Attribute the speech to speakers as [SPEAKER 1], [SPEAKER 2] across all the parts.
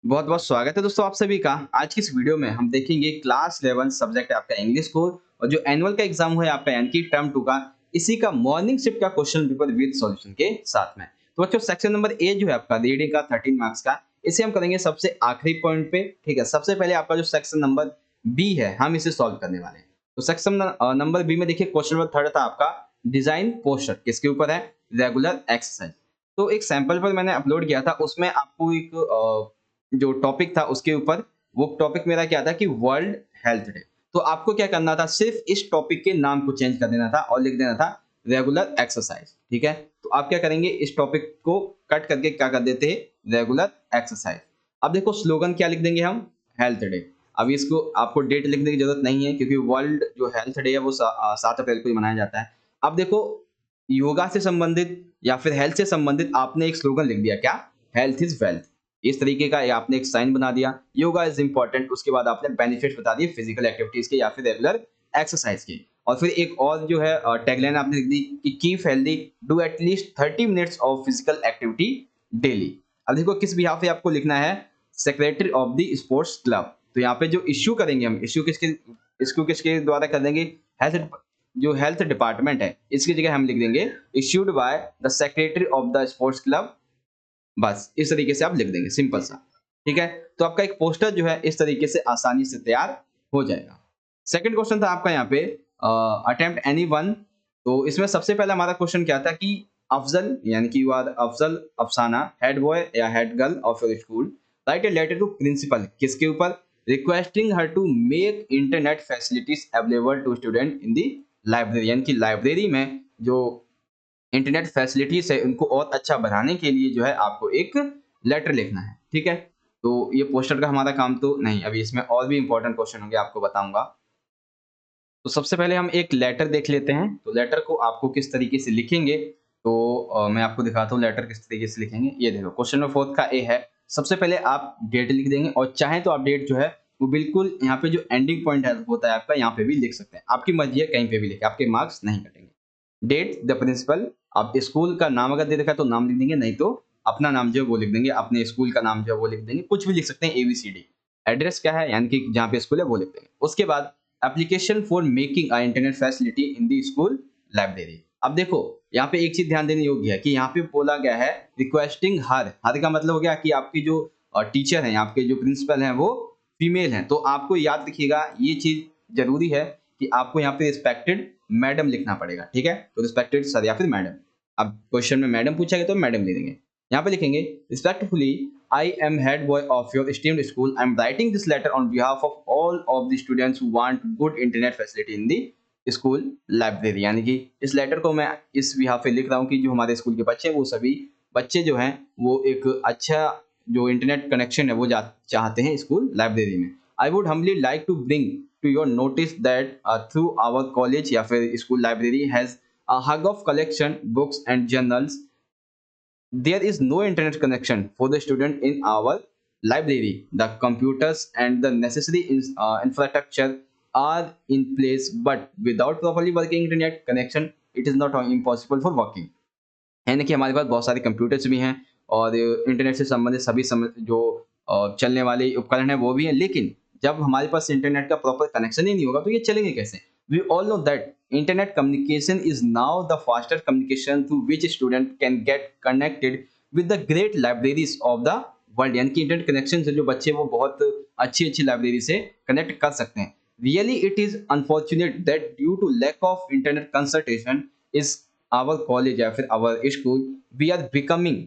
[SPEAKER 1] बहुत बहुत स्वागत है दोस्तों आप सभी का। आज की इस वीडियो में हम देखेंगे क्लास 11 सब्जेक्ट आपका इंग्लिश को और जो एनुअल का एग्जाम हुआ है आपका यानी कि टर्म 2 का, इसी का मॉर्निंग शिफ्ट का क्वेश्चन पेपर विद सॉल्यूशन के साथ में। तो बच्चों सेक्शन नंबर ए जो है आपका रीडिंग का 13 मार्क्स का, इसे हम करेंगे सबसे आखिरी पॉइंट पे। ठीक है, सबसे पहले आपका जो सेक्शन नंबर बी है हम इसे सॉल्व करने वाले हैं। तो सेक्शन नंबर बी में देखिए क्वेश्चन नंबर थर्ड था आपका डिजाइन पोस्टर, किसके ऊपर है? Regular exercise. तो एक सैंपल पर मैंने अपलोड किया था, उसमें आपको एक जो टॉपिक था उसके ऊपर, वो टॉपिक मेरा क्या था कि वर्ल्ड हेल्थ डे। तो आपको क्या करना था, सिर्फ इस टॉपिक के नाम को चेंज कर देना था और लिख देना था रेगुलर एक्सरसाइज। ठीक है, तो आप क्या करेंगे, इस टॉपिक को कट करके क्या कर देते हैं, रेगुलर एक्सरसाइज। अब देखो स्लोगन क्या लिख देंगे हम, हेल्थ डे। अब इसको आपको डेट लिखने की जरूरत नहीं है क्योंकि वर्ल्ड जो हेल्थ डे है वो 7 अप्रैल को ही मनाया जाता है। अब देखो योगा से संबंधित या फिर हेल्थ से संबंधित आपने एक स्लोगन लिख दिया, क्या? Health is wealth. इस तरीके का ये आपने एक साइन बना दिया, योगा इज इंपॉर्टेंट। उसके बाद आपने बेनिफिट्स बता दिए फिजिकल एक्टिविटीज के या फिर रेगुलर एक्सरसाइज की। और फिर एक और जो है टैगलाइन आपने लिख दी कि keep healthy, do at least 30 minutes of physical activity daily. अब देखो किस बिहाफ पे आपको लिखना है, secretary of the sports club. तो यहाँ पे जो इश्यू करेंगे हम, इश्यू किसके द्वारा कर देंगे, हेल्थ, जो हेल्थ डिपार्टमेंट है इसकी जगह हम लिख देंगे issued by the secretary of the sports club. बस इस तरीके से आप लिख देंगे, सिंपल सा। ठीक है, तो आपका एक पोस्टर जो है इस तरीके से आसानी से तैयार हो जाएगा। सेकंड क्वेश्चन था आपका यहाँ पे अटेम्प्ट एनी वन। तो इसमें सबसे पहला हमारा क्वेश्चन क्या था कि अफजल यानी कि you are Afzal Afsana head boy या head girl of your school, write a letter to principal, किसके ऊपर? Requesting her to make internet facilities available to student in the library, यानी कि लाइब्रेरी में जो इंटरनेट फैसिलिटीज है उनको और अच्छा बनाने के लिए जो है आपको एक लेटर लिखना है। ठीक है, तो ये पोस्टर का हमारा काम तो नहीं, अभी इसमें और भी इंपॉर्टेंट क्वेश्चन होंगे आपको बताऊंगा। तो सबसे पहले हम एक लेटर देख लेते हैं, तो लेटर को आपको किस तरीके से लिखेंगे, तो मैं आपको दिखाता हूँ लेटर किस तरीके से लिखेंगे। ये देखो क्वेश्चन नंबर फोर्थ का ए है। सबसे पहले आप डेट लिख देंगे और चाहे तो आप डेट जो है वो बिल्कुल यहाँ पे जो एंडिंग पॉइंट है होता है आपका, यहाँ पे भी लिख सकते हैं, आपकी मर्जी है, कहीं पे भी लिखे, आपके मार्क्स नहीं कटेंगे। डेट द प्रिंसिपल, आप स्कूल का नाम अगर दे रखा है तो नाम लिख देंगे, नहीं तो अपना नाम जो है वो लिख देंगे, अपने स्कूल का नाम जो है वो लिख देंगे, कुछ भी लिख सकते हैं ABCD। एड्रेस क्या है यानी कि जहाँ पे स्कूल है वो लिख देंगे। उसके बाद application for making a internet facility in the school library. अब देखो यहाँ पे एक चीज ध्यान देने योग्य है कि यहाँ पे बोला गया है रिक्वेस्टिंग हर का मतलब हो गया कि आपकी जो टीचर हैं, आपके जो प्रिंसिपल हैं वो फीमेल हैं। तो आपको याद रखिएगा ये चीज जरूरी है कि आपको यहाँ पे रिस्पेक्टेड मैडम लिखना पड़ेगा। ठीक है, तो रिस्पेक्टेड सर या फिर मैडम। अब क्वेश्चन में मैडम पूछा गया तो मैडम ले देंगे। यहाँ पे लिखेंगे respectfully I am head boy of your esteemed school. I am writing this letter on behalf of all of the students who want good internet facility in the school library। यानी कि इस letter को मैं इस behalf पे लिख रहा हूँ कि जो हमारे स्कूल के बच्चे हैं वो सभी बच्चे जो हैं वो एक अच्छा जो इंटरनेट कनेक्शन है वो चाहते हैं स्कूल लाइब्रेरी में। I would humbly like to bring to your notice that through our college या फिर school library has a hug of collection books and journals. There is no internet connection for the student in our library. The computers and the necessary infrastructure are in place, but without properly working internet connection, it is not impossible for working। यानी कि हमारे पास बहुत सारे computers भी हैं और internet से संबंधित सभी जो चलने वाले उपकरण हैं वो भी हैं, लेकिन जब हमारे पास इंटरनेट का प्रॉपर कनेक्शन ही नहीं होगा तो ये चलेंगे कैसे? We all know that internet communication is now the fastest communication through which student can get connected with the great libraries of the world। यानी कि इंटरनेट कनेक्शन से जो बच्चे वो बहुत अच्छी अच्छी लाइब्रेरी से कनेक्ट कर सकते हैं। Really it is unfortunate that due to lack of internet consultation is our college या फिर our school we are becoming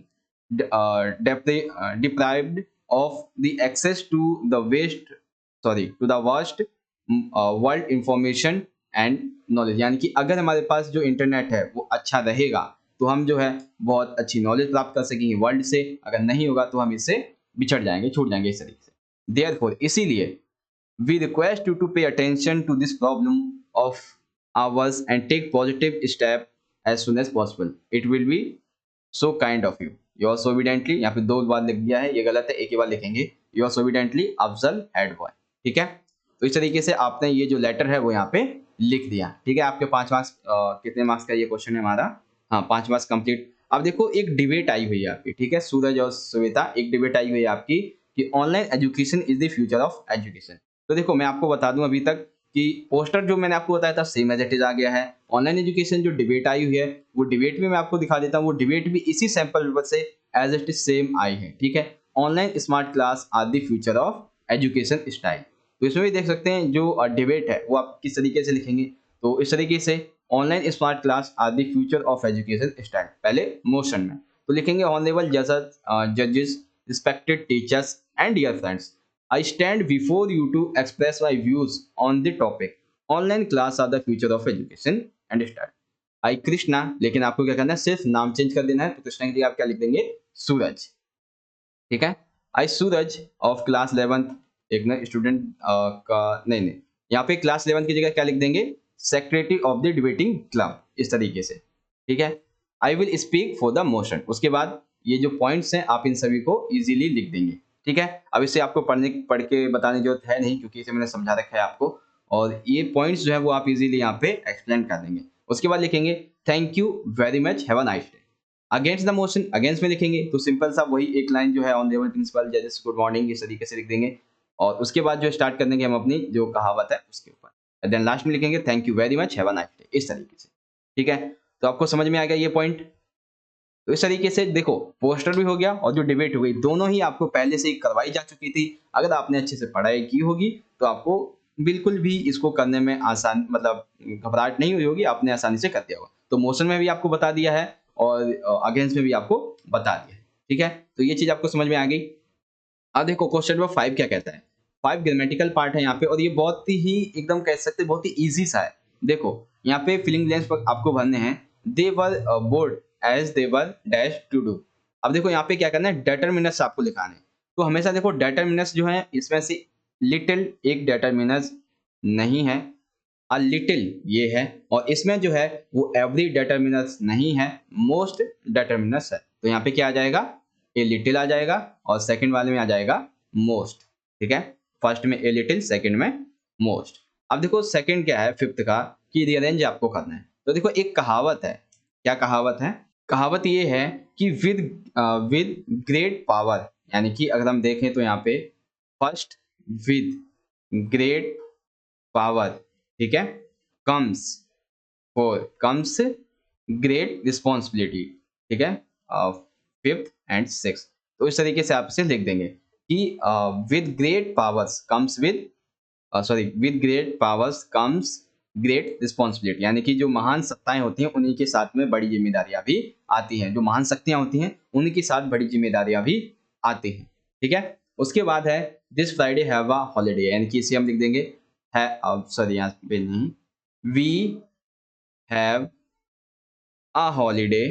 [SPEAKER 1] deprived of the access to the vast world information and knowledge. यानी कि अगर हमारे पास जो इंटरनेट है वो अच्छा रहेगा तो हम जो है बहुत अच्छी नॉलेज प्राप्त कर सकेंगे वर्ल्ड से, अगर नहीं होगा तो हम इससे बिछड़ जाएंगे, छूट जाएंगे इस तरीके से। देयरफॉर इसीलिए we request you to pay attention to this problem of ours and take positive step as soon as possible. It will be so kind of you. Your obediently, यहाँ पे दो बार लिख दिया है, ये गलत है, एक ही बार लिखेंगे, योर सोविडेंटली अफजल हेड बॉय। ठीक है, तो इस तरीके से आपने ये जो लेटर है वो यहाँ पे लिख दिया। ठीक है, आपके 5 मार्क्स, कितने मार्क्स का ये क्वेश्चन है हमारा? हाँ, 5 मार्क्स कंप्लीट। अब देखो एक डिबेट आई हुई है आपकी, ठीक है, सूरज और श्वेता, एक डिबेट आई हुई है आपकी कि online education is the future of education. तो देखो मैं आपको बता दूं अभी तक कि पोस्टर जो मैंने आपको बताया था सेम एज इट इज आ गया है। ऑनलाइन एजुकेशन जो डिबेट आई हुई है वो डिबेट भी मैं आपको दिखा देता हूँ, वो डिबेट भी इसी सैंपल पेपर से एज इट इज सेम आई है। ठीक है, online smart class are the future of education style. तो इसमें भी देख सकते हैं जो डिबेट है वो आप किस तरीके से लिखेंगे। तो इस तरीके से online smart class are the future of education style, पहले मोशन में तो लिखेंगे ऑनरेबल जजेस, respected teachers and dear friends, I stand before you to express my views on the topic. Online class are the future of education and start. I Krishna, लेकिन आपको क्या करना है, सिर्फ नाम चेंज कर देना है। तो कृष्णा की जगह आप क्या लिख देंगे, सूरज। ठीक है, आई सूरज ऑफ क्लास 11th, एक ना स्टूडेंट का नहीं, यहाँ पे क्लास 11th की जगह क्या लिख देंगे, secretary of the debating club, इस तरीके से। ठीक है, I will speak for the motion. उसके बाद ये जो पॉइंट्स हैं आप इन सभी को इजीली लिख देंगे। ठीक है, अब इसे आपको पढ़ के बताने की जरूरत है नहीं, क्योंकि इसे मैंने समझा रखा है आपको, और ये पॉइंट्स जो है वो आप इजीली यहाँ पे एक्सप्लेन कर देंगे। उसके बाद लिखेंगे thank you very much, have a nice day. Against the motion, against में लिखेंगे तो सिंपल सा वही एक लाइन जो है, ऑनरेबल प्रिंसिपल जजेस गुड मॉर्निंग, इस तरीके से लिख देंगे। और उसके बाद जो स्टार्ट कर देंगे हम अपनी जो कहावत है उसके ऊपर, देन लास्ट में लिखेंगे thank you very much, have a nice day, इस तरीके से। ठीक है, तो आपको समझ में आ गया ये पॉइंट। तो इस तरीके से देखो पोस्टर भी हो गया और जो डिबेट हो गई, दोनों ही आपको पहले से ही करवाई जा चुकी थी। अगर आपने अच्छे से पढ़ाई की होगी तो आपको बिल्कुल भी इसको करने में आसान, मतलब घबराहट नहीं हुई होगी, आपने आसानी से कर दिया होगा। तो मोशन में भी आपको बता दिया है और अगेंस्ट में भी आपको बता दिया है। ठीक है, तो ये चीज आपको समझ में आ गई। अब देखो क्वेश्चन नंबर 5 क्या कहता है। 5 ग्रामेटिकल पार्ट है यहाँ पे, और ये बहुत ही एकदम कह सकते हैं बहुत ही इजी सा है। देखो यहाँ पे फिलिंग ब्लैंक्स पर आपको भरने हैं। They were bored as they were dash to do. अब देखो यहाँ पे क्या करना है, डेटरमिनस आपको लिखाने हैं। तो हमेशा देखो डेटरमिनस जो है इसमें से लिटिल एक डेटरमिनस नहीं है, अ लिटिल ये है, और इसमें जो है वो एवरी डेटरमिनस नहीं है, मोस्ट डेटरमिनस है। तो यहाँ पे क्या आ जाएगा, ए लिटिल आ जाएगा, और सेकंड वाले में आ जाएगा मोस्ट। ठीक है, फर्स्ट में ए लिटिल, सेकंड में मोस्ट। अब देखो सेकंड क्या है फिफ्थ का, कि रीअरेंज आपको करना है। तो देखो एक कहावत है, क्या कहावत है, कहावत ये है कि विद ग्रेट पावर, यानी कि अगर हम देखें तो यहाँ पे फर्स्ट विद ग्रेट पावर, ठीक है, कम्स कम्स ग्रेट रिस्पॉन्सिबिलिटी। ठीक है, फिफ्थ एंड सिक्स। तो इस तरीके से आप इसे लिख देंगे कि with great powers comes with with great powers comes great responsibility, यानी कि जो महान सत्ताएं होती हैं उन्हीं के साथ में बड़ी जिम्मेदारियां भी आती हैं। जो महान शक्तियां होती हैं उन्हीं के साथ बड़ी जिम्मेदारियां भी आती हैं। ठीक है, उसके बाद है this Friday have a holiday, यानी कि इसे हम लिख देंगे है, सॉरी यहाँ पे नहीं, we have a holiday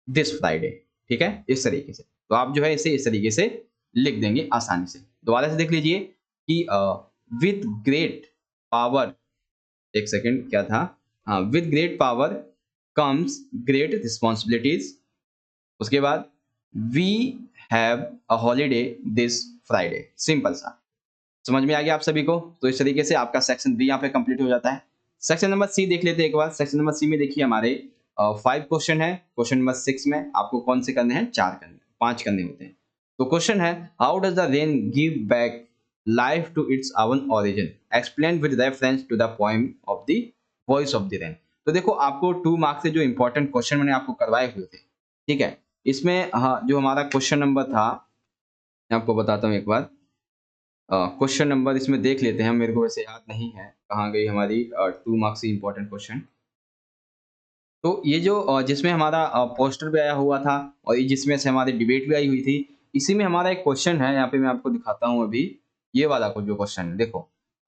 [SPEAKER 1] this Friday. ठीक है, इस तरीके से तो आप जो है इसे इस तरीके से लिख देंगे आसानी से। दोबारा से देख लीजिए कि विद ग्रेट पावर, एक सेकंड क्या था, हाँ, with great power comes great responsibilities. उसके बाद we have a holiday this Friday, simple सा। समझ में आ गया आप सभी को। तो इस तरीके से आपका सेक्शन बी यहाँ पे कंप्लीट हो जाता है। सेक्शन नंबर सी देख लेते हैं एक बार। सेक्शन नंबर सी में देखिए हमारे 5 क्वेश्चन है। क्वेश्चन नंबर 6 में आपको कौन से करने हैं, 4 करने, 5 करने होते हैं। तो क्वेश्चन है how does the rain give back life to its own origin, explain with reference to the poem of the voice of the rain. तो देखो आपको 2 मार्क्स से जो इंपॉर्टेंट क्वेश्चन मैंने आपको करवाए हुए थे, ठीक है, इसमें हाँ जो हमारा क्वेश्चन नंबर था, मैं आपको बताता हूँ एक बार। क्वेश्चन नंबर इसमें देख लेते हैं, मेरे को वैसे याद नहीं है कहाँ गई हमारी 2 मार्क्स की इंपॉर्टेंट क्वेश्चन। तो ये जो जिसमें हमारा पोस्टर भी आया हुआ था और ये जिसमें से हमारी डिबेट भी आई हुई थी, इसी में हमारा एक क्वेश्चन है, यहाँ पे मैं आपको दिखाता हूँ अभी। ये वाला को जो क्वेश्चन है देखो,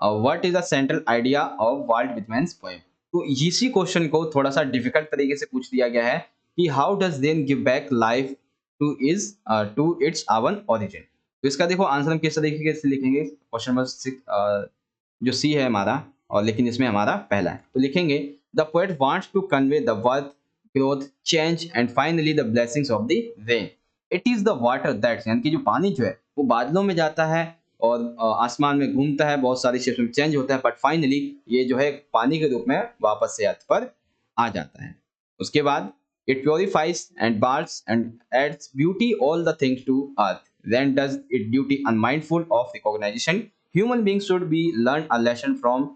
[SPEAKER 1] what is the central idea of Walt Whitman's poem. तो इसी क्वेश्चन को थोड़ा सा डिफिकल्ट तरीके से पूछ दिया गया है कि how does then give back life to its own origin. तो इसका देखो आंसर हम किस तरीके से लिखेंगे। क्वेश्चन नंबर 6 जो सी है हमारा, और लेकिन इसमें हमारा पहला है, तो लिखेंगे the poet wants to convey the worth, growth, change and finally the blessings of the rain. It is the water that's, यानी कि जो पानी जो है वो बादलों में जाता है और आसमान में घूमता है, बहुत सारी शेप्स में चेंज होता है, बट फाइनली ये जो है पानी के रूप में वापस से अर्थ पर आ जाता है। उसके बाद it purifies and bars and aids beauty all the things to earth, then does it duty unmindful of recognition. Human beings should be learn a lesson from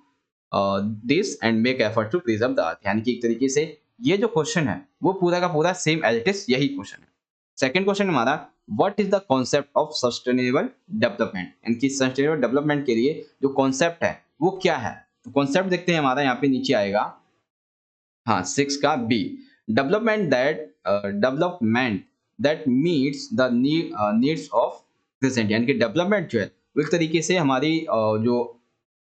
[SPEAKER 1] this and make effort to preserve the earth। यानी कि एक तरीके से ये जो question है वो पूरा का पूरा सेम एज इट इज यही क्वेश्चन है। सेकंड क्वेश्चन हमारा what is the concept of sustainable development, यानी कि सस्टेनेबल डेवलपमेंट के लिए जो कॉन्सेप्ट है वो क्या है। तो कॉन्सेप्ट देखते हैं हमारा यहाँ पे नीचे आएगा, हाँ 6 का B, development that meets the needs of present, यानी कि डेवलपमेंट जो है वो एक तरीके से हमारी जो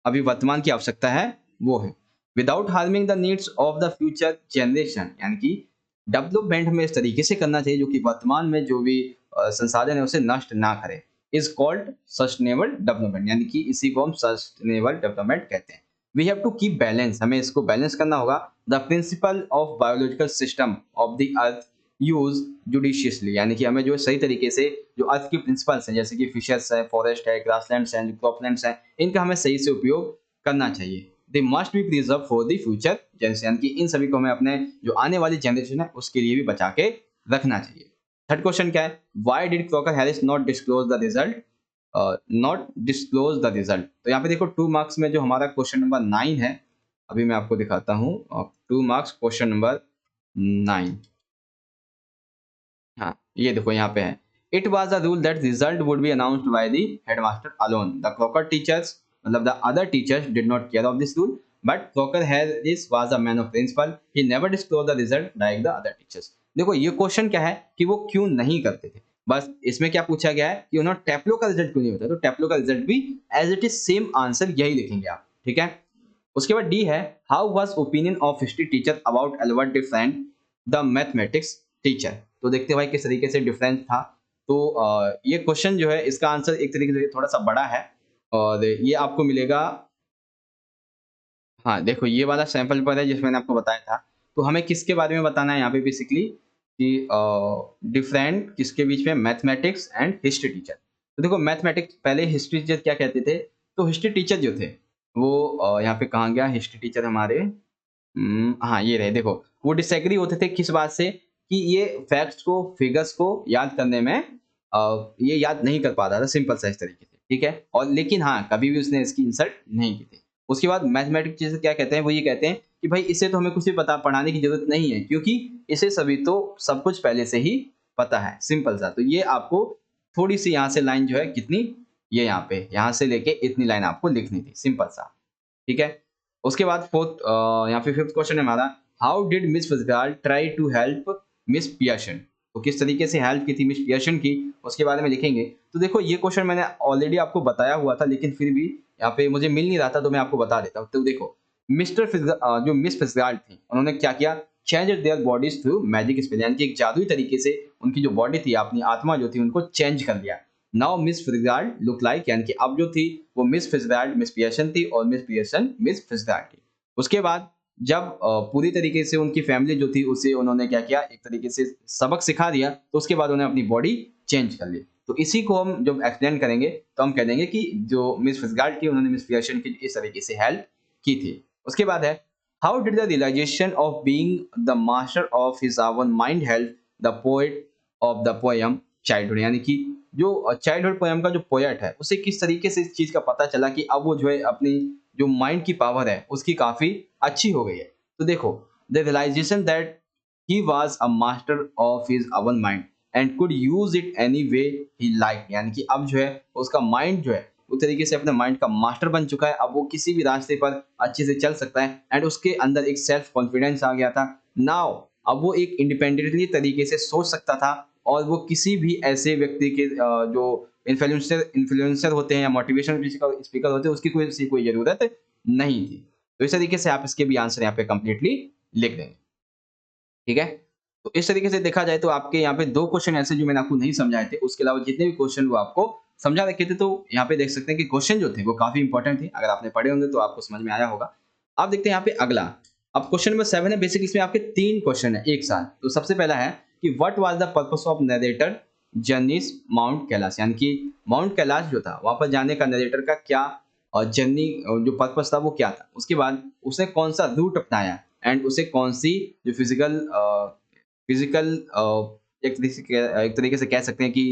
[SPEAKER 1] अभी वर्तमान की आवश्यकता है वो है, without harming the needs of the future generation, यानी कि डेवलपमेंट में इस तरीके से करना चाहिए जो कि वर्तमान में जो भी संसाधन है उसे नष्ट ना करे, इज कॉल्ड सस्टेनेबल डेवलपमेंट, यानी कि इसी को हम सस्टेनेबल डेवलपमेंट कहते हैं। We have to keep balance, हमें इसको बैलेंस करना होगा। The principal of biological system of the earth use judiciously, यानी कि हमें जो सही तरीके से जो अर्थ की प्रिंसिपल्स हैं जैसे कि फिशर्स है, फॉरेस्ट है, ग्रासलैंड्स हैं, क्रॉपलैंड्स हैं, इनका हमें सही से उपयोग करना चाहिए। They must be preserve for the future generation, यानी कि इन सभी को हमें अपने जो आने वाली जनरेशन है उसके लिए भी बचा के रखना चाहिए। थर्ड क्वेश्चन क्या है, why did Crocker Harris not disclose the result, not disclose the result. तो यहाँ पे देखो 2 मार्क्स में जो हमारा क्वेश्चन नंबर 9 है, अभी मैं आपको दिखाता हूँ 2 मार्क्स क्वेश्चन नंबर 9, हाँ ये देखो यहाँ पे है, it was the rule that result would be announced by the headmaster alone, the Crocker teachers मतलब the other teachers did not care of this rule, but Crocker Harris was a man of principle, he never disclose the result like the other teachers. देखो ये question क्या है कि वो क्यों नहीं करते थे, बस इसमें क्या पूछा गया है कि उन्होंने टेप्लो का रिजल्ट क्यों नहीं बताया, तो टेप्लो का रिजल्ट भी as it is same answer यही लिखेंगे आप, ठीक है। उसके बाद डी है, how was opinion of history teacher about Albert different the mathematics teacher. तो देखते हैं भाई किस तरीके से डिफरेंस था। तो ये क्वेश्चन जो है इसका आंसर एक तरीके से थोड़ा सा बड़ा है और ये आपको मिलेगा, हाँ देखो ये वाला सैंपल पर है जिसमें मैंने आपको बताया था। तो हमें किसके बारे में बताना है यहाँ पे बेसिकली कि डिफरेंट किसके बीच में, मैथमेटिक्स एंड हिस्ट्री टीचर। तो देखो मैथमेटिक्स पहले हिस्ट्री टीचर क्या कहते थे, तो हिस्ट्री टीचर जो थे वो यहाँ पे कहाँ गया हिस्ट्री टीचर हमारे, हाँ ये रहे, देखो वो डिसएग्री होते थे किस बात से कि ये फैक्ट्स को फिगर्स को याद करने में ये याद नहीं कर पाता था सिंपल सा इस तरीके से, ठीक है। और लेकिन हाँ कभी भी उसने इसकी इंसल्ट नहीं की थी। उसके बाद मैथमेटिक्स टीचर क्या कहते हैं, वो ये कहते हैं कि भाई इसे तो हमें कुछ भी पढ़ाने की जरूरत नहीं है क्योंकि इसे सभी तो सब कुछ पहले से ही पता है, सिंपल सा। तो ये आपको थोड़ी सी यहाँ से लाइन जो है कितनी, ये यहाँ पे यहाँ से लेके इतनी लाइन आपको लिखनी थी, सिंपल सा, ठीक है। उसके बाद फोर्थ यहाँ पे फिफ्थ क्वेश्चन है हमारा, how did Miss Fitzgerald try to help Miss Pearson. तो किस तरीके से हेल्प की थी मिस पियर्सन की, उसके बारे में लिखेंगे। तो देखो ये क्वेश्चन मैंने ऑलरेडी आपको बताया हुआ था लेकिन फिर भी यहाँ पे मुझे मिल नहीं रहा था तो मैं आपको बता देता हूँ। तो देखो जो मिस फिजगार्ड थी उन्होंने क्या किया, change their bodies through magic spell, यानी कि एक जादुई तरीके से उनकी जो बॉडी थी अपनी आत्मा जो थी उनको चेंज कर दिया। नाउ मिस फिजगार्ड लुक लाइक, यानी कि अब जो थी वो मिस फिजगार्ड मिस पियर्सन थी और मिस पियर्सन मिस फिजगार्ड थी। उसके बाद जब पूरी तरीके से उनकी फैमिली जो थी उसे उन्होंने क्या किया, एक तरीके से सबक सिखा दिया, तो उसके बाद उन्होंने अपनी बॉडी चेंज कर ली। तो इसी को हम जब एक्सप्लेन करेंगे तो हम कह देंगे कि जो मिस फिजगार्ड थी उन्होंने मिस पियर्सन की इस तरीके से हेल्प की थी। उसके बाद है, how did the realisation of being the master of his own mind help the poet of the poem childhood, यानी कि जो चाइल्डहुड पोएम का जो पोएट है उसे किस तरीके से इस चीज का पता चला कि अब वो जो है अपनी जो माइंड की पावर है उसकी काफी अच्छी हो गई है। तो देखो the realisation that he was a master of his own mind and could use it any way he like, यानी कि अब जो है उसका माइंड जो है उस तरीके से अपने माइंड का मास्टर बन चुका है, अब वो किसी भी रास्ते पर अच्छे से चल सकता है एंड उसके अंदर एक सेल्फ कॉन्फिडेंस आ गया था। नाउ अब वो एक इंडिपेंडेंटली तरीके से सोच सकता था और वो किसी भी ऐसे व्यक्ति के जो इन्फ्लुएंसर होते हैं या मोटिवेशन स्पीकर होते हैं उसकी कोई जरूरत नहीं थी। तो इस तरीके से आप इसके भी आंसर यहाँ पे कंप्लीटली लिख देंगे, ठीक है। तो इस तरीके से देखा जाए तो आपके यहाँ पे 2 क्वेश्चन ऐसे जो मैंने आपको नहीं समझाए थे, उसके अलावा जितने भी क्वेश्चन वो आपको समझा रखे थे। तो यहाँ पे देख सकते हैं कि क्वेश्चन जो थे वो काफी इंपॉर्टेंट थे, अगर आपने पढ़े होंगे तो आपको समझ में आया होगा। अब देखते हैं यहाँ पे अगला, अब क्वेश्चन नंबर 7 है, बेसिकली इसमें आपके 3 क्वेश्चन है एक साथ। तो सबसे पहला है कि what was the purpose of narrator journeys mount Kailash, यानी कि माउंट कैलाश जो था वहां पर जाने का नरेटर का क्या और जर्नी जो पर्पस था वो क्या था। उसके बाद उसने कौन सा रूट अपनाया एंड उसे कौन सी जो फिजिकल एक तरीके से कह सकते हैं कि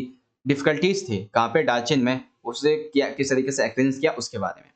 [SPEAKER 1] डिफिकल्टीज थे कहाँ पे डार्चिन में, उससे क्या किस तरीके से एक्सपीरियंस किया उसके बारे में।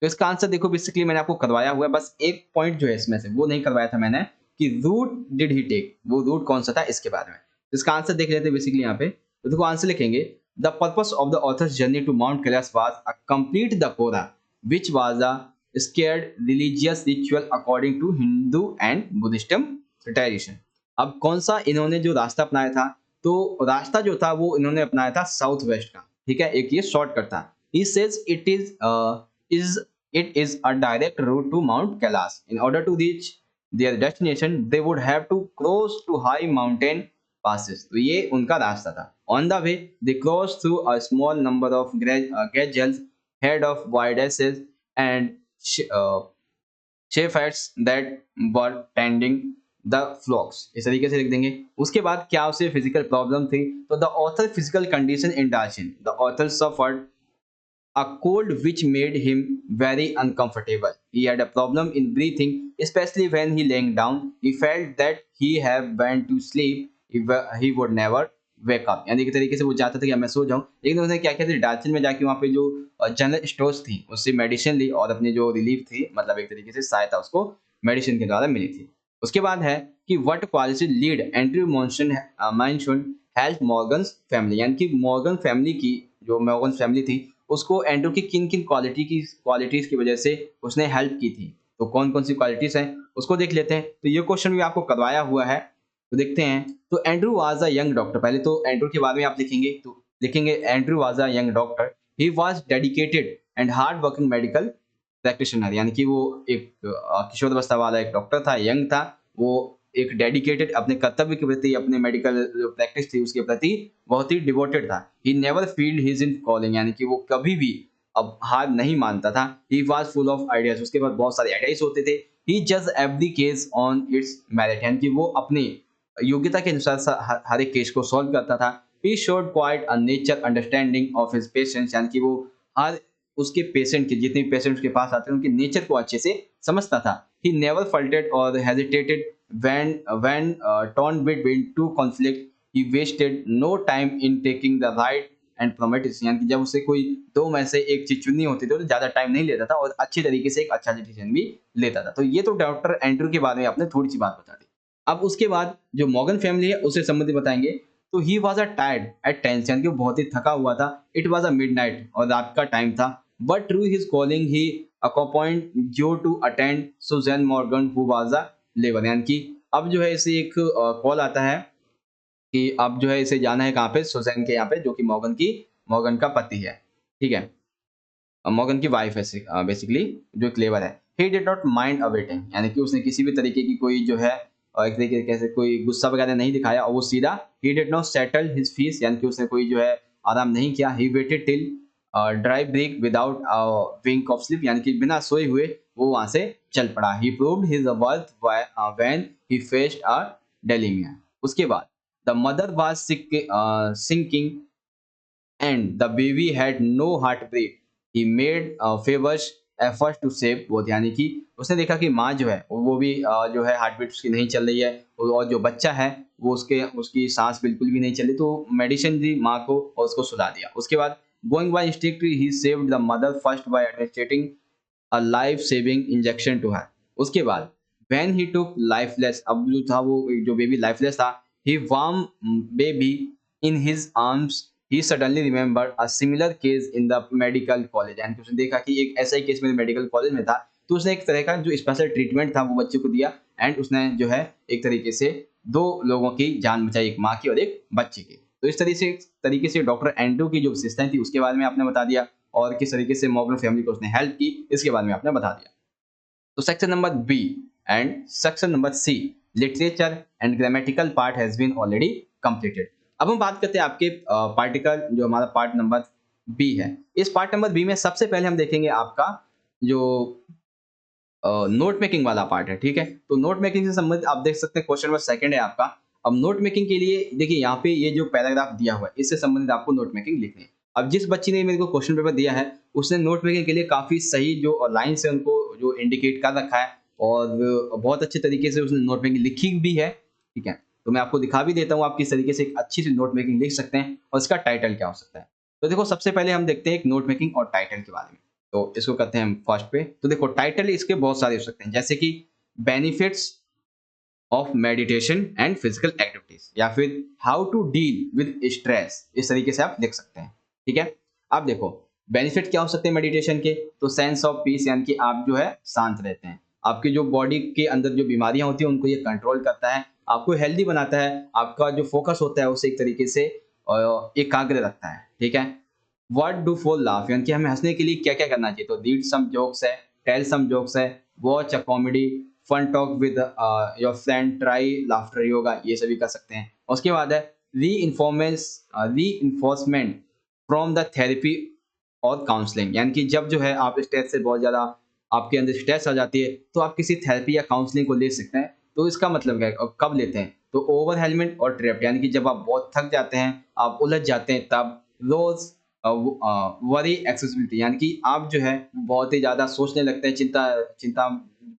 [SPEAKER 1] तो इसका आंसर देखो बेसिकली मैंने आपको करवाया हुआ है, बस एक पॉइंट जो है इसमें से वो नहीं करवाया था मैंने कि रूट डिड ही टेक, वो रूट कौन सा था इसके बारे में। तो इसका आंसर देख लेते हैं बेसिकली यहाँ पे। तो देखो आंसर लिखेंगे the purpose of the author's journey to mount Kailash was a complete the kora which was a scared religious ritual according to Hindu and Buddhism tradition. अब कौन सा इन्होंने जो रास्ता अपनाया था, तो रास्ता जो था वो इन्होंने अपनाया था साउथ वेस्ट का, ठीक है, एक ये शॉर्टकट था। He says is it is a direct route to Mount Kailash. In order to reach their destination, they would have to cross to high mountain passes. तो ये उनका रास्ता था। On the way, they crossed through a small number of gazelles, head of widenesses and shepherds that were tending the flocks। इस तरीके से लिख देंगे। उसके बाद क्या उसे फिजिकल प्रॉब्लम थी, तो the author physical condition in Darchin, the author suffered a cold which made him very uncomfortable. He had a problem in breathing, especially when he laying down. He felt that he have went to sleep, he would never wake up। यानी कि तरीके से वो चाहता था कि मैं सो जाऊं, लेकिन उसने क्या किया था, डार्चिन में जाके वहाँ पे जो जनरल स्टोर्स थी उससे मेडिसिन ली और अपनी जो रिलीफ थी, मतलब एक तरीके से सहायता उसको मेडिसिन के द्वारा मिली थी। उसके बाद है कि what quality lead Andrew monsoon help Morgan's family, यानी कि मॉर्गन फैमिली की जो मॉर्गन फैमिली थी उसको एंड्रू की किन किन क्वालिटीज की वजह से उसने हेल्प की थी। तो कौन कौन सी क्वालिटीज हैं उसको देख लेते हैं। तो ये क्वेश्चन भी आपको करवाया हुआ है, तो देखते हैं। तो Andrew was a young doctor, पहले तो एंड्रू के बारे में आप लिखेंगे, तो लिखेंगे Andrew was a young doctor, he was dedicated and hard working medical practitioner, यानी कि वो एक किशोरावस्था वाला एक डॉक्टर था, यंग था, वो एक डेडिकेटेड अपने कर्तव्य के प्रति, अपने मेडिकल प्रैक्टिस थी उसके प्रति बहुत ही डिवोटेड था। He never field his in calling, यानी कि वो कभी भी अब हार नहीं मानता था। He was full of ideas, उसके पास बहुत सारे आइडियाज होते थे। ही जज every case on it's merit, यानी कि वो अपनी योग्यता के अनुसार हर एक केस को सॉल्व करता था। He showed quite a nature understanding of his patients, यानी कि वो हर उसके पेशेंट के, जितने पेशेंट्स के पास आते हैं उनके नेचर को अच्छे से समझता था। ही नेवर फल्टेड और hesitated when torn between two conflict, he wasted no time in taking the right and promote decision, कि जब उसे कोई दो में से एक चीज चुननी होती थी तो ज्यादा टाइम नहीं लेता था और अच्छी तरीके से एक अच्छा डिसीजन भी लेता था। तो ये तो डॉक्टर एंड्रू के बारे में आपने थोड़ी सी बात बता दी। अब उसके बाद जो मॉर्गन फैमिली है उससे संबंधित बताएंगे। तो he was a tired at tense, यानी कि वो बहुत ही थका हुआ था। इट वॉज अ मिडनाइट, और रात का टाइम था। But through his calling he appoint जो to attend Susan Morgan who was a labour, यानी कि अब जो है इसे एक कॉल आता है कि अब जो है इसे जाना है कहाँ पे, सुजैन के यहाँ पे, जो कि मॉर्गन का पति है, ठीक है, मॉर्गन की वाइफ है बेसिकली, जो क्लेवर है। ही did not mind a waiting, यानी कि उसने किसी भी तरीके की कोई जो है एक तरीके से कोई गुस्सा वगैरह नहीं दिखाया, और वो सीधा ही did not settle his fees, यानी कि उसने कोई जो है आराम नहीं किया। He waited till dry break without wink of sleep, यानी कि बिना सोए हुए वो वहां से चल पड़ा। He proved his worth when he faced a dilemma. उसके बाद the mother was sinking and the baby had no heartbeat. He made favors efforts to save both, यानी कि उसने देखा कि माँ जो है वो भी जो है हार्टबीट उसकी नहीं चल रही है, और जो बच्चा है वो उसकी सांस बिल्कुल भी नहीं चल रही, तो मेडिसिन दी माँ को और उसको सुला दिया। उसके बाद going by instinct he saved the mother first by administrating a life saving injection to her. उसके बाद व्हेन ही टुक लाइफलेस, अब जो था वो जो बेबी लाइफलेस था, he warm baby in his arms, he suddenly remember a similar case in the medical college, यानी कि उसने देखा कि एक ऐसा ही केस मेरे मेडिकल कॉलेज में था, तो उसने एक तरह का जो स्पेशल ट्रीटमेंट था वो बच्चे को दिया, एंड उसने जो है एक तरीके से दो लोगों की जान बचाई, एक माँ की और एक बच्चे की। तो इस तरीके से डॉक्टर एंड्रू की जो विशेषताएं थी उसके बारे में आपने बता दिया, और किस तरीके से मॉर्गन फैमिली को उसने हेल्प की इसके बारे में आपने बता दिया। तो section number B and section number C, literature and grammatical part has been already completed. अब हम बात करते हैं आपके पार्टिकल, जो हमारा पार्ट नंबर बी है। इस पार्ट नंबर बी में सबसे पहले हम देखेंगे आपका जो नोट मेकिंग वाला पार्ट है, ठीक है। तो नोट मेकिंग से संबंधित आप देख सकते हैं क्वेश्चन नंबर सेकंड है आपका। अब नोट मेकिंग के लिए देखिए यहाँ पे ये जो पैराग्राफ दिया हुआ है इससे संबंधित आपको नोट मेकिंग लिखनी है। अब जिस बच्ची ने मेरे को क्वेश्चन पेपर दिया है उसने नोट मेकिंग के लिए काफी सही जो लाइन से उनको जो इंडिकेट कर रखा है, और बहुत अच्छे तरीके से उसने नोट मेकिंग लिखी भी है, ठीक है। तो मैं आपको दिखा भी देता हूँ, आप किस तरीके से एक अच्छी सी नोट मेकिंग लिख सकते हैं और इसका टाइटल क्या हो सकता है। तो देखो सबसे पहले हम देखते हैं एक नोट मेकिंग और टाइटल के बारे में। तो इसको करते हैं हम फर्स्ट पे। तो देखो टाइटल इसके बहुत सारे हो सकते हैं, जैसे कि benefits of meditation and physical activities, या फिर how to deal with stress, इस तरीके से आप लिख सकते हैं। ठीक है, अब देखो बेनिफिट क्या हो सकते हैं मेडिटेशन के, तो सेंस ऑफ पीस, यानी कि आप जो है शांत रहते हैं, आपकी जो बॉडी के अंदर जो बीमारियां होती हैं उनको ये कंट्रोल करता है, आपको हेल्दी बनाता है, आपका जो फोकस होता है उसे एक तरीके से एकाग्र रखता है। ठीक है, व्हाट डू फॉर लाफ, यानी कि हमें हंसने के लिए क्या क्या करना चाहिए, तो रीड सम जोक्स है, टेल सम जोक्स है, watch a comedy, fun talk with your friend, try laughter yoga, ये सभी कर सकते हैं। उसके बाद है reinforcement from the therapy और काउंसलिंग, यानी कि जब जो है आप स्ट्रेस से बहुत ज़्यादा आपके अंदर स्ट्रेस आ जाती है तो आप किसी थेरेपी या काउंसलिंग को ले सकते हैं। तो इसका मतलब क्या है और कब लेते हैं, तो ओवरवेलमेंट और ट्रैप्ड, यानी कि जब आप बहुत थक जाते हैं, आप उलझ जाते हैं, तब रोज वरी एक्सेसिबिलिटी, यानी कि आप जो है बहुत ही ज़्यादा सोचने लगते हैं, चिंता चिंता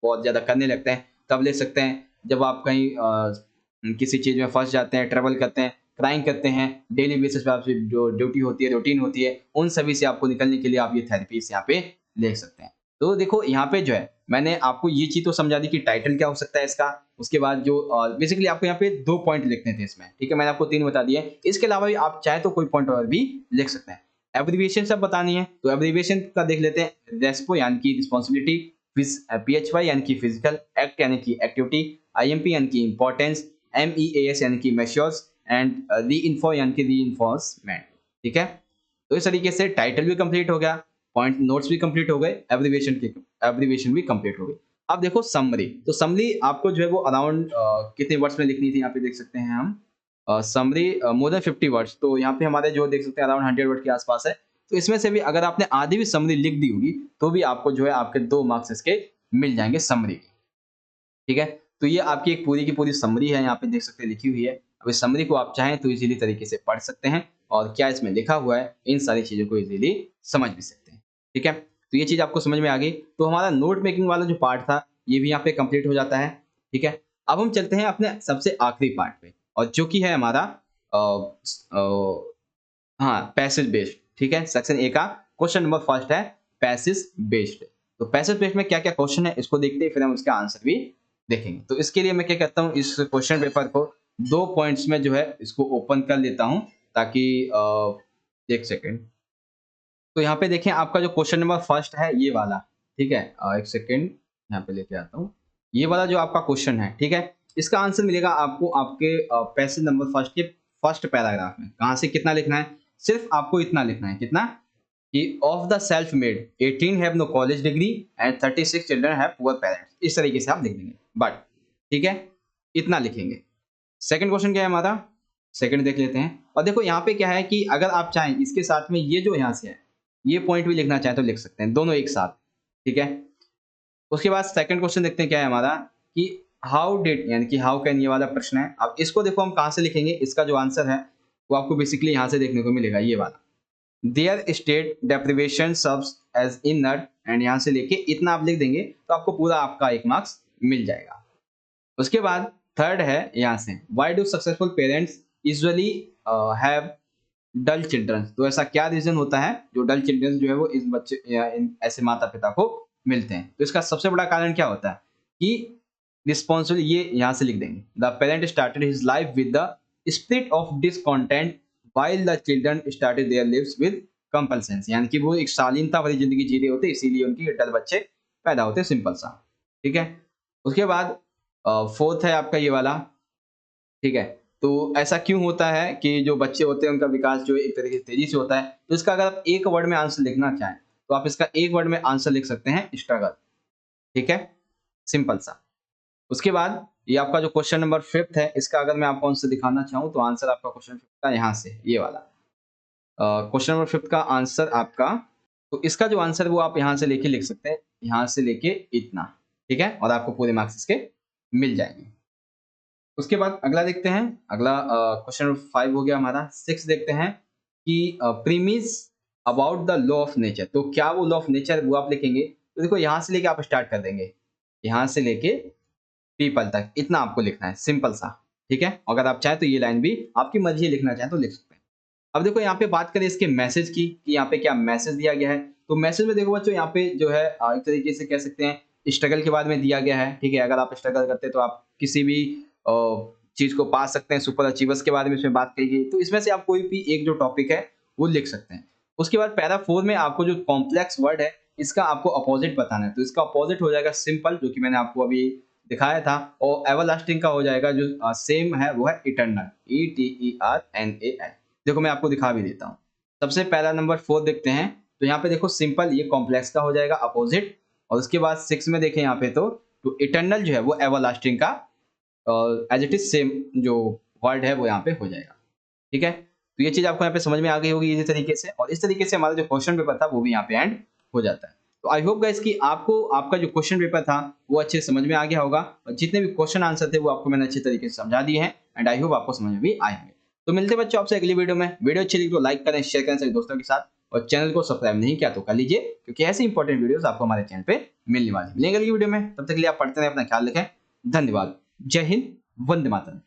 [SPEAKER 1] बहुत ज़्यादा करने लगते हैं, तब ले सकते हैं। जब आप कहीं किसी चीज़ में फँस जाते हैं, ट्रैवल करते हैं, क्राइम करते हैं, डेली बेसिस पे आपकी जो ड्यूटी होती है, रूटीन होती है, उन सभी से आपको निकलने के लिए आप ये थेरेपीज़ यहाँ पे ले सकते हैं। तो देखो यहाँ पे जो है मैंने आपको ये चीज़ तो समझा दी कि टाइटल क्या हो सकता है इसका, उसके बाद जो बेसिकली आपको यहाँ पे 2 पॉइंट लिखने थे इसमें, ठीक है? मैंने आपको 3 बता दिए। इसके अलावा भी आप चाहें तो कोई पॉइंट और भी लिख सकते हैं। एब्रिविएशन सब बतानी है, तो एब्रिविएशन का देख लेते हैं। रेस्पो यानी कि रिस्पांसिबिलिटी, पीएचवाई यानी कि फिजिकल, एक्ट यानी कि एक्टिविटी, आईएमपी यानी कि इंपॉर्टेंस, एमईएएस यानी कि मेजर्स, एंड रीइंफो यानी कि रीइंफोर्समेंट। ठीक है? तो इस तरीके से टाइटल भी कंप्लीट हो गया, पॉइंट नोट्स भी कंप्लीट हो गए, एब्रिविएशन भी कंप्लीट हो गई। अब देखो समरी, तो समरी आपको जो है वो अराउंड कितने वर्ड्स में लिखनी थी, यहाँ पे देख सकते हैं हम। समरी मोर देन 50 वर्ड्स, तो यहाँ पे हमारे जो देख सकते हैं अराउंड 100 वर्ड के आसपास है। तो इसमें से भी अगर आपने आधी भी समरी लिख दी होगी तो भी आपको जो है आपके 2 मार्क्स इसके मिल जाएंगे समरी के। ठीक है? तो ये आपकी एक पूरी की पूरी समरी है, यहाँ पे देख सकते हैं लिखी हुई है। अब इस समरी को आप चाहें तो इजीली तरीके से पढ़ सकते हैं और क्या इसमें लिखा हुआ है, इन सारी चीज़ों को इजीली समझ भी सकते हैं। ठीक है? तो ये चीज़ आपको समझ में आ गई। तो हमारा नोट मेकिंग वाला जो पार्ट था, ये भी यहाँ पे कंप्लीट हो जाता है। ठीक है? अब हम चलते हैं अपने सबसे आखिरी पार्ट पे, और जो कि है हमारा हाँ, पैसेज बेस्ड। ठीक है? सेक्शन ए का क्वेश्चन नंबर फर्स्ट है पैसेज बेस्ड। तो पैसेज बेस्ड में क्या-क्या क्वेश्चन है इसको देखते हैं, फिर हम उसका आंसर भी देखेंगे। तो इसके लिए मैं क्या करता हूँ, इस क्वेश्चन पेपर को 2 पॉइंट्स में जो है इसको ओपन कर लेता हूँ, ताकि 1 सेकंड। तो यहाँ पे देखें आपका जो क्वेश्चन नंबर फर्स्ट है ये वाला, ठीक है? 1 सेकंड यहाँ पे लेके आता हूँ। ये वाला जो आपका क्वेश्चन है, ठीक है? इसका आंसर मिलेगा आपको आपके पैसेज नंबर फर्स्ट के फर्स्ट पैराग्राफ में। कहाँ से कितना लिखना है? सिर्फ आपको इतना लिखना है, कितना? कि of the self made 18 have no college degree and 36 children have poor parents, इस तरीके से आप लिख देंगे। बट ठीक है, इतना लिखेंगे। सेकंड क्वेश्चन क्या है हमारा, सेकंड देख लेते हैं। और देखो यहाँ पे क्या है कि अगर आप चाहें इसके साथ में ये जो यहाँ से है ये पॉइंट भी लिखना चाहें तो लिख सकते हैं, दोनों एक साथ। ठीक है, उसके बाद सेकंड क्वेश्चन देखते हैं क्या है हमारा, कि हाउ डिड, यानी कि हाउ कैन, ये वाला प्रश्न है। अब इसको देखो हम कहाँ से लिखेंगे, इसका जो आंसर है वो आपको बेसिकली यहाँ से देखने को मिलेगा, ये वाला। Their state deprivation serves as inner, and यहाँ से लेके इतना आप लिख देंगे तो आपको पूरा आपका 1 मार्क्स मिल जाएगा। उसके बाद थर्ड है यहाँ से, why do successful parents usually have dull children, तो ऐसा क्या रीजन होता है जो डल चिल्ड्रन जो है वो इस बच्चे या इन ऐसे माता पिता को मिलते हैं। तो इसका सबसे बड़ा कारण क्या होता है कि रिस्पॉन्सिबल, ये यहाँ से लिख देंगे, the parent started his life with the spirit of discontent while the children started their lives with compulsion, यानी कि वो एक शालीनता भरी जिंदगी जी रहे होते, इसीलिए उनकी डल बच्चे पैदा होते, सिंपल सा। ठीक है, उसके बाद फोर्थ है आपका ये वाला। ठीक है, तो ऐसा क्यों होता है कि जो बच्चे होते हैं उनका विकास जो एक तरीके से तेजी से होता है, तो इसका अगर आप एक वर्ड में आंसर लिखना चाहें तो आप इसका एक वर्ड में आंसर लिख सकते हैं, स्ट्रगल। ठीक है, सिंपल सा। उसके बाद ये आपका जो क्वेश्चन नंबर फिफ्थ है, इसका अगर मैं आपको आंसर दिखाना चाहूँ तो आंसर आपका क्वेश्चन फिफ्थ का यहाँ से, ये वाला क्वेश्चन नंबर फिफ्थ का आंसर आपका, तो इसका जो आंसर वो आप यहाँ से लेके लिख सकते हैं, यहाँ से लेके इतना। ठीक है, और आपको पूरे मार्क्स इसके मिल जाएंगे। उसके बाद अगला देखते हैं, अगला क्वेश्चन नंबर 5 हो गया हमारा। 6 देखते हैं कि premise about the law of nature, तो क्या वो लॉ ऑफ नेचर वो आप लिखेंगे। तो देखो यहाँ से लेके आप स्टार्ट कर देंगे, यहाँ से लेके पीपल तक, इतना आपको लिखना है, सिंपल सा। ठीक है। अगर आप चाहें तो ये लाइन भी आपकी मर्जी है, लिखना चाहें तो लिख सकते हैं। अब देखो यहाँ पे बात करें इसके मैसेज की कि यहाँ पे क्या मैसेज दिया गया है। तो मैसेज में देखो बच्चों यहाँ पे जो है एक तरीके से कह सकते हैं स्ट्रगल के बाद में दिया गया है, ठीक है। अगर आप स्ट्रगल करते हैं तो आप किसी भी चीज को पा सकते हैं। सुपर अचीवर्स के बारे में इसमें बात कही गई, तो इसमें से आप कोई भी एक जो टॉपिक है वो लिख सकते हैं। उसके बाद पैरा 4 में आपको जो कॉम्प्लेक्स वर्ड है इसका आपको अपोजिट बताना है। तो इसका अपोजिट हो जाएगा सिंपल, जो कि मैंने आपको अभी दिखाया था, और एवरलास्टिंग का हो जाएगा जो सेम है वो है इटर्नल, ETERNAL। देखो मैं आपको दिखा भी देता हूँ। सबसे पहला नंबर 4 देखते हैं। तो यहाँ पे देखो सिंपल, ये कॉम्प्लेक्स का हो जाएगा अपोजिट। और उसके बाद 6 में देखें यहाँ पे तो इटर्नल जो है वो एवरलास्टिंग का एज इट इज सेम जो वर्ड है वो यहाँ पे हो जाएगा, ठीक है। तो ये चीज आपको यहाँ पे समझ में आ गई होगी इसी तरीके से, और इस तरीके से हमारा जो क्वेश्चन पेपर था वो भी यहाँ पे एंड हो जाता है। तो आई होप गाइस कि आपको आपका जो क्वेश्चन पेपर था वो अच्छे से समझ में आ गया होगा, और जितने भी क्वेश्चन आंसर थे वो आपको मैंने अच्छे तरीके से समझा दिए हैं, एंड आई होप आपको समझ में भी आए होंगे। तो मिलते हैं बच्चों आपसे अगली वीडियो में। वीडियो अच्छी लगी तो लाइक करें, शेयर करें सभी दोस्तों के साथ, और चैनल को सब्सक्राइब नहीं किया तो कर लीजिए, क्योंकि ऐसे इंपॉर्टेंट वीडियोस आपको हमारे चैनल पे मिलने वाली। मिलेंगे अगली वीडियो में, तब तक के लिए आप पढ़ते रहें, अपना ख्याल रखें। धन्यवाद। जय हिंद, वंदे मातरम।